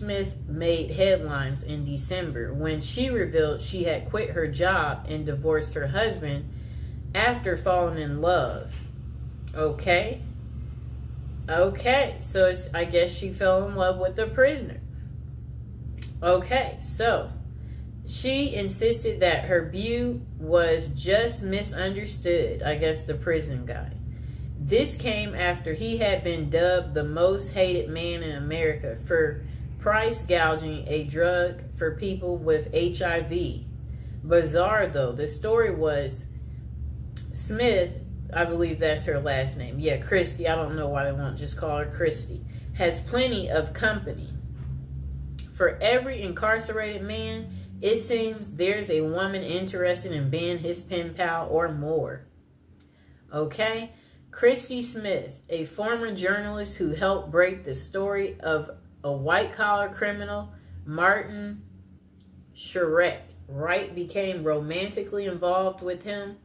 Smith made headlines in December when she revealed she had quit her job and divorced her husband after falling in love. Okay. Okay, so I guess she fell in love with a prisoner. Okay, so she insisted that her view was just misunderstood, I guess the prison guy. This came after he had been dubbed the most hated man in America for price gouging a drug for people with HIV. Bizarre though, the story was Smith, I believe that's her last name. Yeah, Christy. I don't know why they won't just call her Christy. Has plenty of company. For every incarcerated man, it seems there's a woman interested in being his pen pal or more. Okay? Christy Smith, a former journalist who helped break the story of a white-collar criminal, Martin Shkreli, Wright became romantically involved with him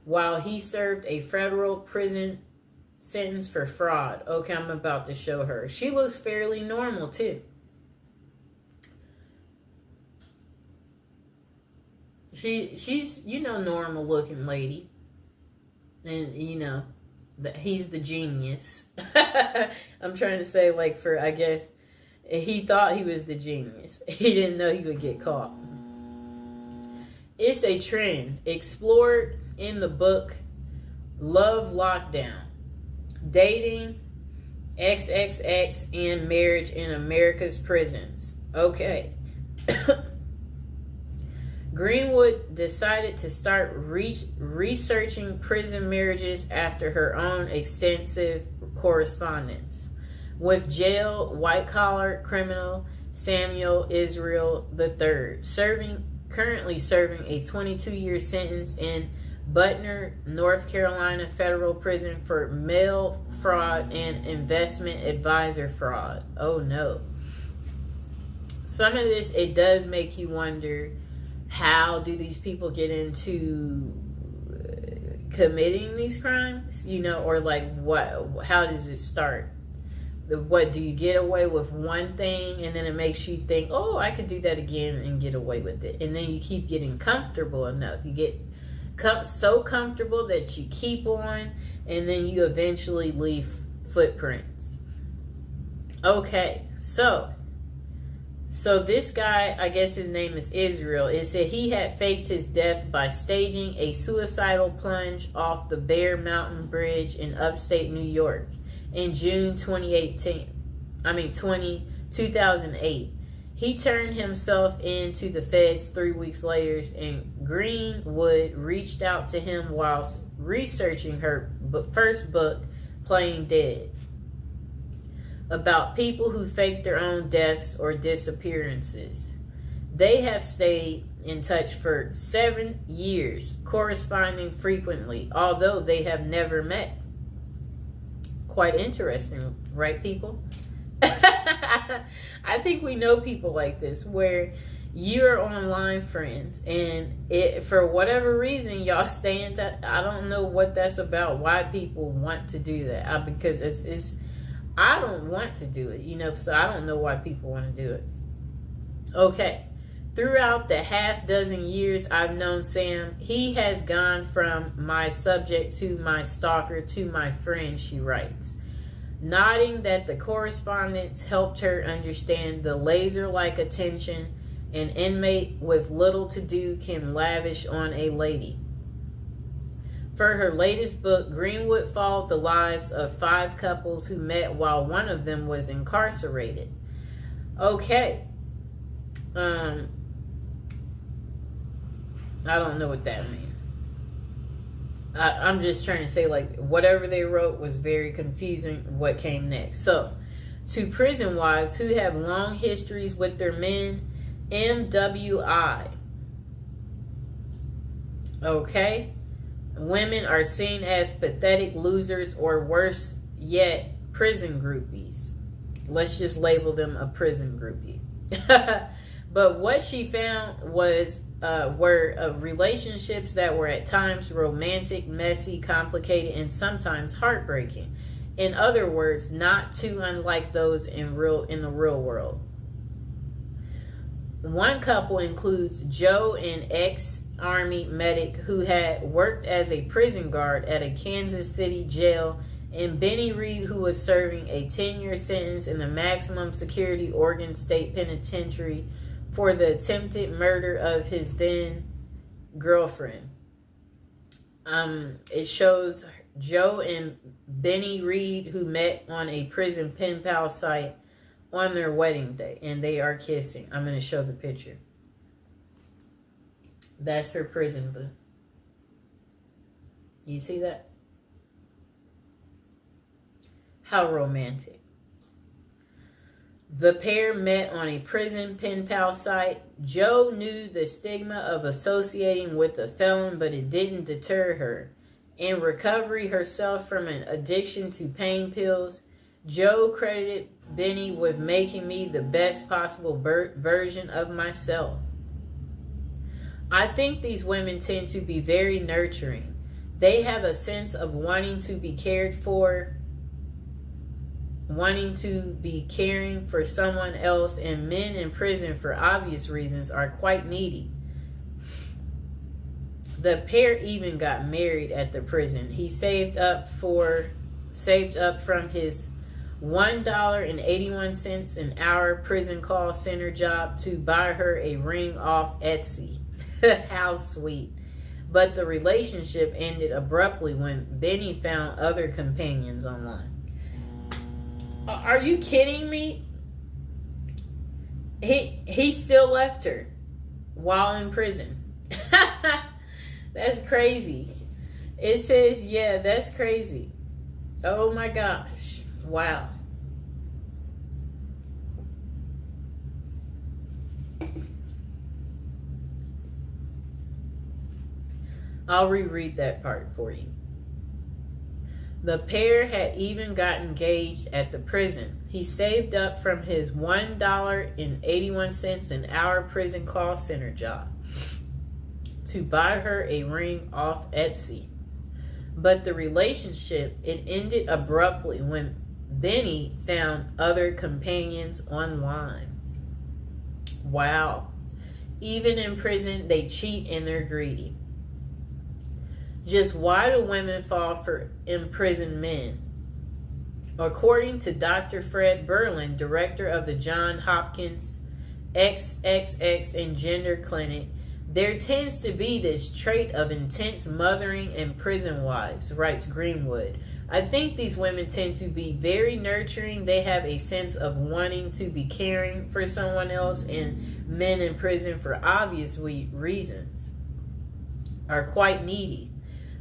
while he served a federal prison sentence for fraud. Okay, I'm about to show her. She looks fairly normal, too. She's, normal looking lady. And, he's the genius. I'm trying to say, I guess, he thought he was the genius. He didn't know he would get caught. It's a trend explored in the book Love Lockdown, Dating, XXX, and Marriage in America's Prisons. Okay. Greenwood decided to start researching prison marriages after her own extensive correspondence with jail white-collar criminal Samuel Israel III, currently serving a 22-year sentence in Butner, North Carolina federal prison for mail fraud and investment advisor fraud. Oh no. Some of this, it does make you wonder, how do these people get into committing these crimes? Or what? How does it start? What, do you get away with one thing and then it makes you think, oh, I could do that again and get away with it, and then you keep getting comfortable enough, you get so comfortable that you keep on, and then you eventually leave footprints. Okay, so this guy, I guess his name is Israel, it said he had faked his death by staging a suicidal plunge off the Bear Mountain Bridge in upstate New York in June 2008. He turned himself in to the feds 3 weeks later, and Greenwood reached out to him whilst researching her first book, Playing Dead, about people who fake their own deaths or disappearances. They have stayed in touch for 7 years, corresponding frequently, although they have never met. Quite interesting, right, people? I think we know people like this, where you're online friends, and for whatever reason, y'all stay in touch. I don't know what that's about, why people want to do that. Because it's I don't want to do it, so I don't know why people want to do it. Okay. Throughout the half dozen years I've known Sam, he has gone from my subject to my stalker to my friend, she writes, nodding that the correspondence helped her understand the laser-like attention an inmate with little to do can lavish on a lady. For her latest book, Greenwood followed the lives of 5 couples who met while one of them was incarcerated. Okay. I don't know what that means. I'm just trying to say, whatever they wrote was very confusing what came next. So, to prison wives who have long histories with their men, MWI. Okay? Women are seen as pathetic losers, or worse yet, prison groupies. Let's just label them a prison groupie. But what she found were relationships that were at times romantic, messy, complicated, and sometimes heartbreaking. In other words, not too unlike those in the real world. One couple includes Joe, an ex-Army medic who had worked as a prison guard at a Kansas City jail, and Benny Reed, who was serving a 10-year sentence in the maximum security Oregon State Penitentiary for the attempted murder of his then girlfriend. It shows Joe and Benny Reed, who met on a prison pen pal site, on their wedding day, and they are kissing. I'm going to show the picture. That's her prison boo. You see that? How romantic. The pair met on a prison pen pal site. Joe knew the stigma of associating with a felon, but it didn't deter her. In recovery herself from an addiction to pain pills, Joe credited Benny with making me the best possible version of myself. I think these women tend to be very nurturing. They have a sense of wanting to be cared for, wanting to be caring for someone else, and men in prison, for obvious reasons, are quite needy. The pair even got married at the prison. He saved up from his $1.81 an hour prison call center job to buy her a ring off Etsy. How sweet. But the relationship ended abruptly when Benny found other companions online. Are you kidding me? He still left her while in prison. That's crazy. It says, yeah, that's crazy. Oh my gosh. Wow. I'll reread that part for you. The pair had even got engaged at the prison. He saved up from his $1.81 an hour prison call center job to buy her a ring off Etsy. But the relationship, it ended abruptly when Benny found other companions online. Wow. Even in prison, they cheat and they're greedy. Just why do women fall for imprisoned men? According to Dr. Fred Berlin, director of the Johns Hopkins XXX and Gender Clinic, there tends to be this trait of intense mothering in prison wives, writes Greenwood. I think these women tend to be very nurturing. They have a sense of wanting to be caring for someone else, and men in prison, for obvious reasons, are quite needy.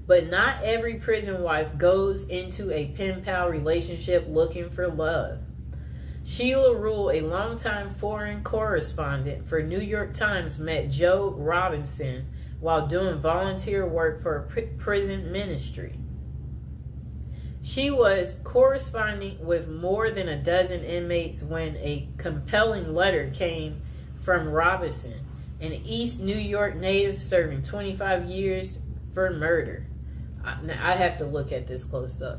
But not every prison wife goes into a pen pal relationship looking for love. Sheila Rule, a longtime foreign correspondent for New York Times, met Joe Robinson while doing volunteer work for a prison ministry. She was corresponding with more than a dozen inmates when a compelling letter came from Robinson, an East New York native serving 25 years for murder. Now, I have to look at this close up.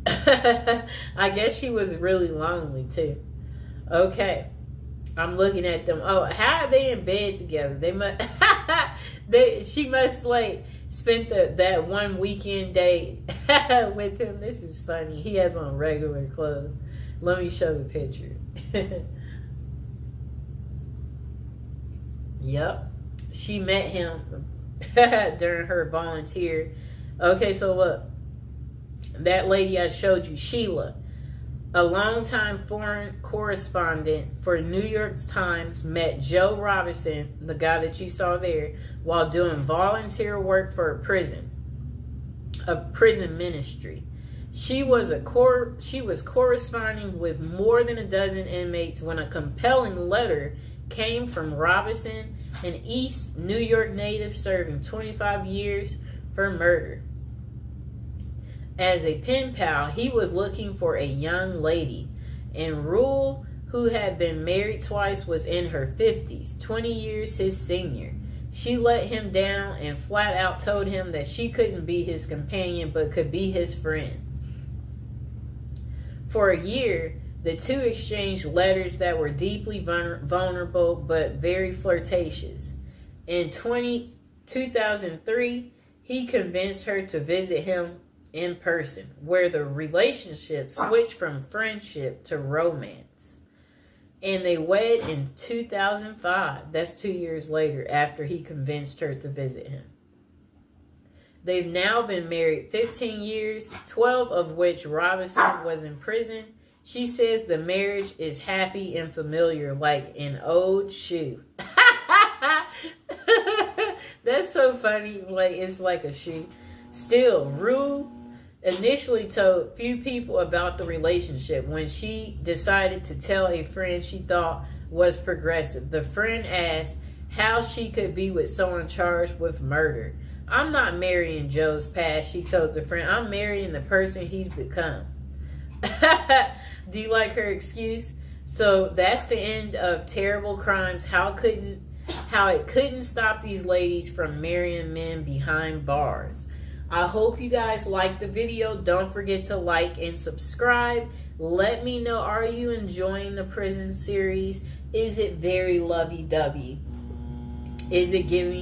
I guess she was really lonely too. Okay, I'm looking at them. Oh, how are they in bed together? They must. She must like spent that one weekend day with him. This is funny. He has on regular clothes. Let me show the picture. Yep, she met him during her volunteer. Okay, so look. That lady I showed you, Sheila, a longtime foreign correspondent for New York Times, met Joe Robinson, the guy that you saw there, while doing volunteer work for a prison ministry. She was corresponding with more than a dozen inmates when a compelling letter came from Robinson, an East New York native serving 25 years for murder. As a pen pal, he was looking for a young lady, and Rule, who had been married twice, was in her 50s, 20 years his senior. She let him down and flat out told him that she couldn't be his companion but could be his friend. For a year, The two exchanged letters that were deeply vulnerable but very flirtatious. In 2003, he convinced her to visit him in person, where the relationship switched from friendship to romance. And they wed in 2005. That's 2 years later, after he convinced her to visit him. They've now been married 15 years, 12 of which Robinson was in prison. She says the marriage is happy and familiar, like an old shoe. That's so funny. Like, it's like a shoe. Still, Rue initially told few people about the relationship. When she decided to tell a friend she thought was progressive, the friend asked how she could be with someone charged with murder. I'm not marrying Joe's past, she told the friend. I'm marrying the person he's become. Do you like her excuse? So that's the end of Terrible Crimes. How it couldn't stop these ladies from marrying men behind bars. I hope you guys liked the video. Don't forget to like and subscribe. Let me know, are you enjoying the prison series? Is it very lovey-dovey? Is it giving